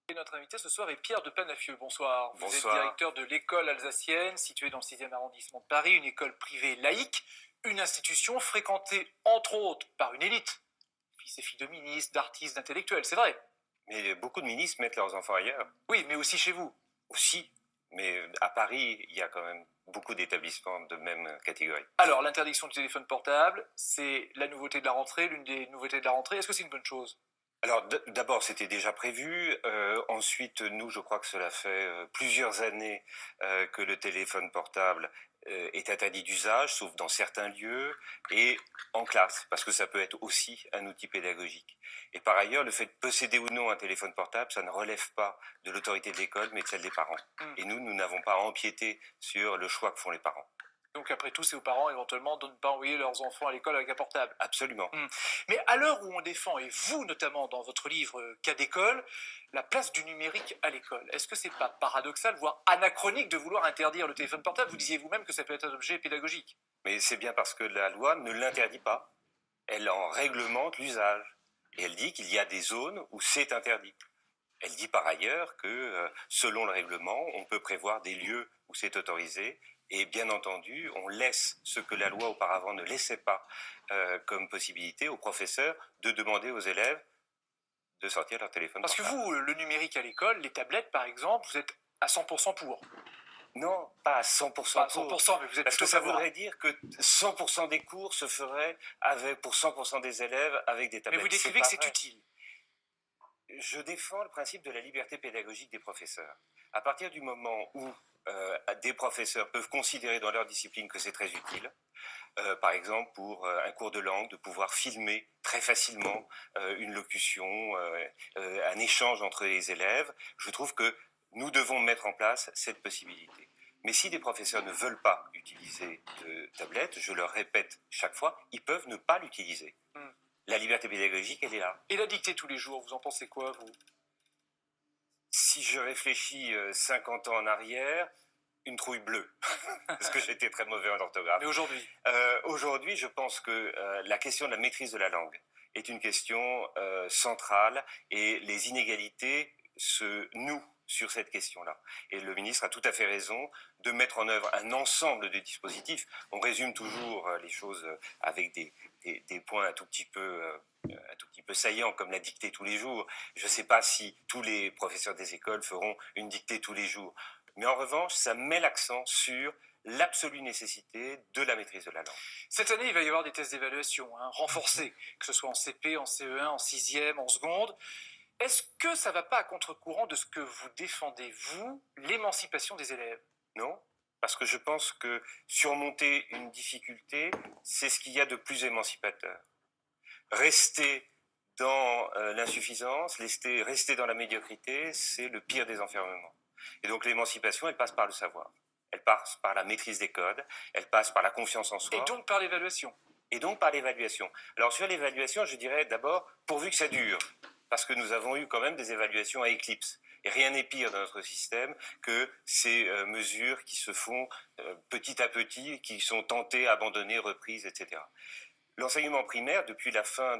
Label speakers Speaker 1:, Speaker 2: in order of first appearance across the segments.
Speaker 1: Et notre invité ce soir est Pierre de Panafieux. Bonsoir. Vous
Speaker 2: Bonsoir.
Speaker 1: êtes directeur de l'école alsacienne, située dans le 6e arrondissement de Paris, une école privée laïque, une institution fréquentée entre autres par une élite, fils et filles de ministres, d'artistes, d'intellectuels, c'est vrai.
Speaker 2: Mais beaucoup de ministres mettent leurs enfants ailleurs.
Speaker 1: Oui, mais aussi chez vous.
Speaker 2: Aussi. Mais à Paris, il y a quand même beaucoup d'établissements de même catégorie.
Speaker 1: Alors, l'interdiction du téléphone portable, c'est la nouveauté de la rentrée, l'une des nouveautés de la rentrée. Est-ce que c'est une bonne chose ?
Speaker 2: Alors d'abord, c'était déjà prévu. Ensuite, nous, je crois que cela fait plusieurs années que le téléphone portable est interdit d'usage, sauf dans certains lieux et en classe, parce que ça peut être aussi un outil pédagogique. Et par ailleurs, le fait de posséder ou non un téléphone portable, ça ne relève pas de l'autorité de l'école, mais de celle des parents. Et nous n'avons pas à empiéter sur le choix que font les parents.
Speaker 1: Donc après tout, c'est aux parents éventuellement de ne pas envoyer leurs enfants à l'école avec un portable.
Speaker 2: Absolument.
Speaker 1: Mais à l'heure où on défend, et vous notamment dans votre livre Cas d'école, la place du numérique à l'école, est-ce que c'est pas paradoxal, voire anachronique de vouloir interdire le téléphone portable ? Vous disiez vous-même que ça peut être un objet pédagogique.
Speaker 2: Mais c'est bien parce que la loi ne l'interdit pas. Elle en réglemente l'usage. Et elle dit qu'il y a des zones où c'est interdit. Elle dit par ailleurs que, selon le règlement, on peut prévoir des lieux où c'est autorisé. Et bien entendu, on laisse ce que la loi auparavant ne laissait pas comme possibilité aux professeurs de demander aux élèves de sortir leur téléphone
Speaker 1: Parce
Speaker 2: portable.
Speaker 1: que vous, le numérique à l'école, les tablettes par exemple, vous êtes à 100% pour.
Speaker 2: Non, pas à 100%
Speaker 1: Pas à
Speaker 2: pour.
Speaker 1: 100%, mais vous êtes
Speaker 2: Parce que
Speaker 1: plutôt
Speaker 2: ça
Speaker 1: favorable.
Speaker 2: voudrait dire que 100% des cours se feraient pour 100% des élèves avec des
Speaker 1: Mais
Speaker 2: tablettes.
Speaker 1: vous décrivez que c'est utile.
Speaker 2: Je défends le principe de la liberté pédagogique des professeurs. À partir du moment où des professeurs peuvent considérer dans leur discipline que c'est très utile, par exemple pour un cours de langue, de pouvoir filmer très facilement une locution, un échange entre les élèves, je trouve que nous devons mettre en place cette possibilité. Mais si des professeurs ne veulent pas utiliser de tablette, je leur répète chaque fois, ils peuvent ne pas l'utiliser. La liberté pédagogique, elle est là.
Speaker 1: Et la dictée tous les jours, vous en pensez quoi, vous ?
Speaker 2: Si je réfléchis 50 ans en arrière, une trouille bleue, parce que j'étais très mauvais en orthographe.
Speaker 1: Mais aujourd'hui ?
Speaker 2: Aujourd'hui, je pense que la question de la maîtrise de la langue est une question centrale et les inégalités se nouent sur cette question-là. Et le ministre a tout à fait raison de mettre en œuvre un ensemble de dispositifs. On résume toujours les choses avec des points un tout petit peu saillants, comme la dictée tous les jours. Je ne sais pas si tous les professeurs des écoles feront une dictée tous les jours. Mais en revanche, ça met l'accent sur l'absolue nécessité de la maîtrise de la langue.
Speaker 1: Cette année, il va y avoir des tests d'évaluation renforcés, que ce soit en CP, en CE1, en 6e, en seconde. Est-ce que ça ne va pas à contre-courant de ce que vous défendez, vous, l'émancipation des élèves ?
Speaker 2: Non, parce que je pense que surmonter une difficulté, c'est ce qu'il y a de plus émancipateur. Rester dans l'insuffisance, rester dans la médiocrité, c'est le pire des enfermements. Et donc l'émancipation, elle passe par le savoir. Elle passe par la maîtrise des codes, elle passe par la confiance en soi.
Speaker 1: Et donc par l'évaluation.
Speaker 2: Et donc par l'évaluation. Alors sur l'évaluation, je dirais d'abord, pourvu que ça dure, parce que nous avons eu quand même des évaluations à éclipse. Et rien n'est pire dans notre système que ces mesures qui se font petit à petit, qui sont tentées, abandonnées, reprises, etc. L'enseignement primaire, depuis la fin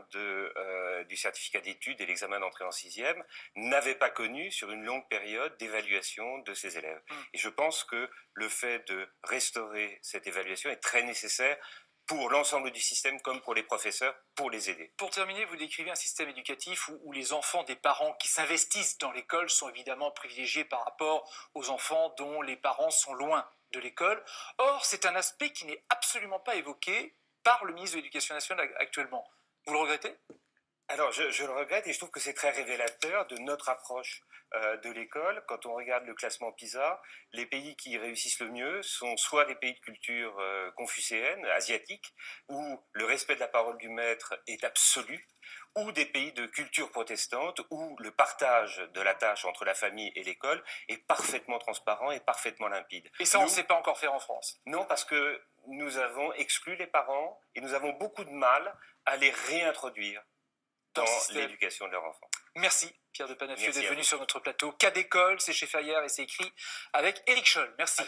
Speaker 2: du certificat d'études et l'examen d'entrée en 6e, n'avait pas connu sur une longue période d'évaluation de ses élèves. Et je pense que le fait de restaurer cette évaluation est très nécessaire pour l'ensemble du système comme pour les professeurs, pour les aider.
Speaker 1: Pour terminer, vous décrivez un système éducatif où les enfants des parents qui s'investissent dans l'école sont évidemment privilégiés par rapport aux enfants dont les parents sont loin de l'école. Or, c'est un aspect qui n'est absolument pas évoqué par le ministre de l'Éducation nationale actuellement. Vous le regrettez ?
Speaker 2: Alors, je le regrette et je trouve que c'est très révélateur de notre approche de l'école. Quand on regarde le classement PISA, les pays qui réussissent le mieux sont soit des pays de culture confucéenne, asiatique, où le respect de la parole du maître est absolu, ou des pays de culture protestante, où le partage de la tâche entre la famille et l'école est parfaitement transparent et parfaitement limpide.
Speaker 1: Et ça, on ne sait pas encore faire en France.
Speaker 2: Non, parce que nous avons exclu les parents et nous avons beaucoup de mal à les réintroduire dans l'éducation de leurs enfants.
Speaker 1: Merci Pierre de Panafieux d'être venu sur notre plateau. Cas d'école, c'est chez Fayard et c'est écrit avec Éric Scholl. Merci.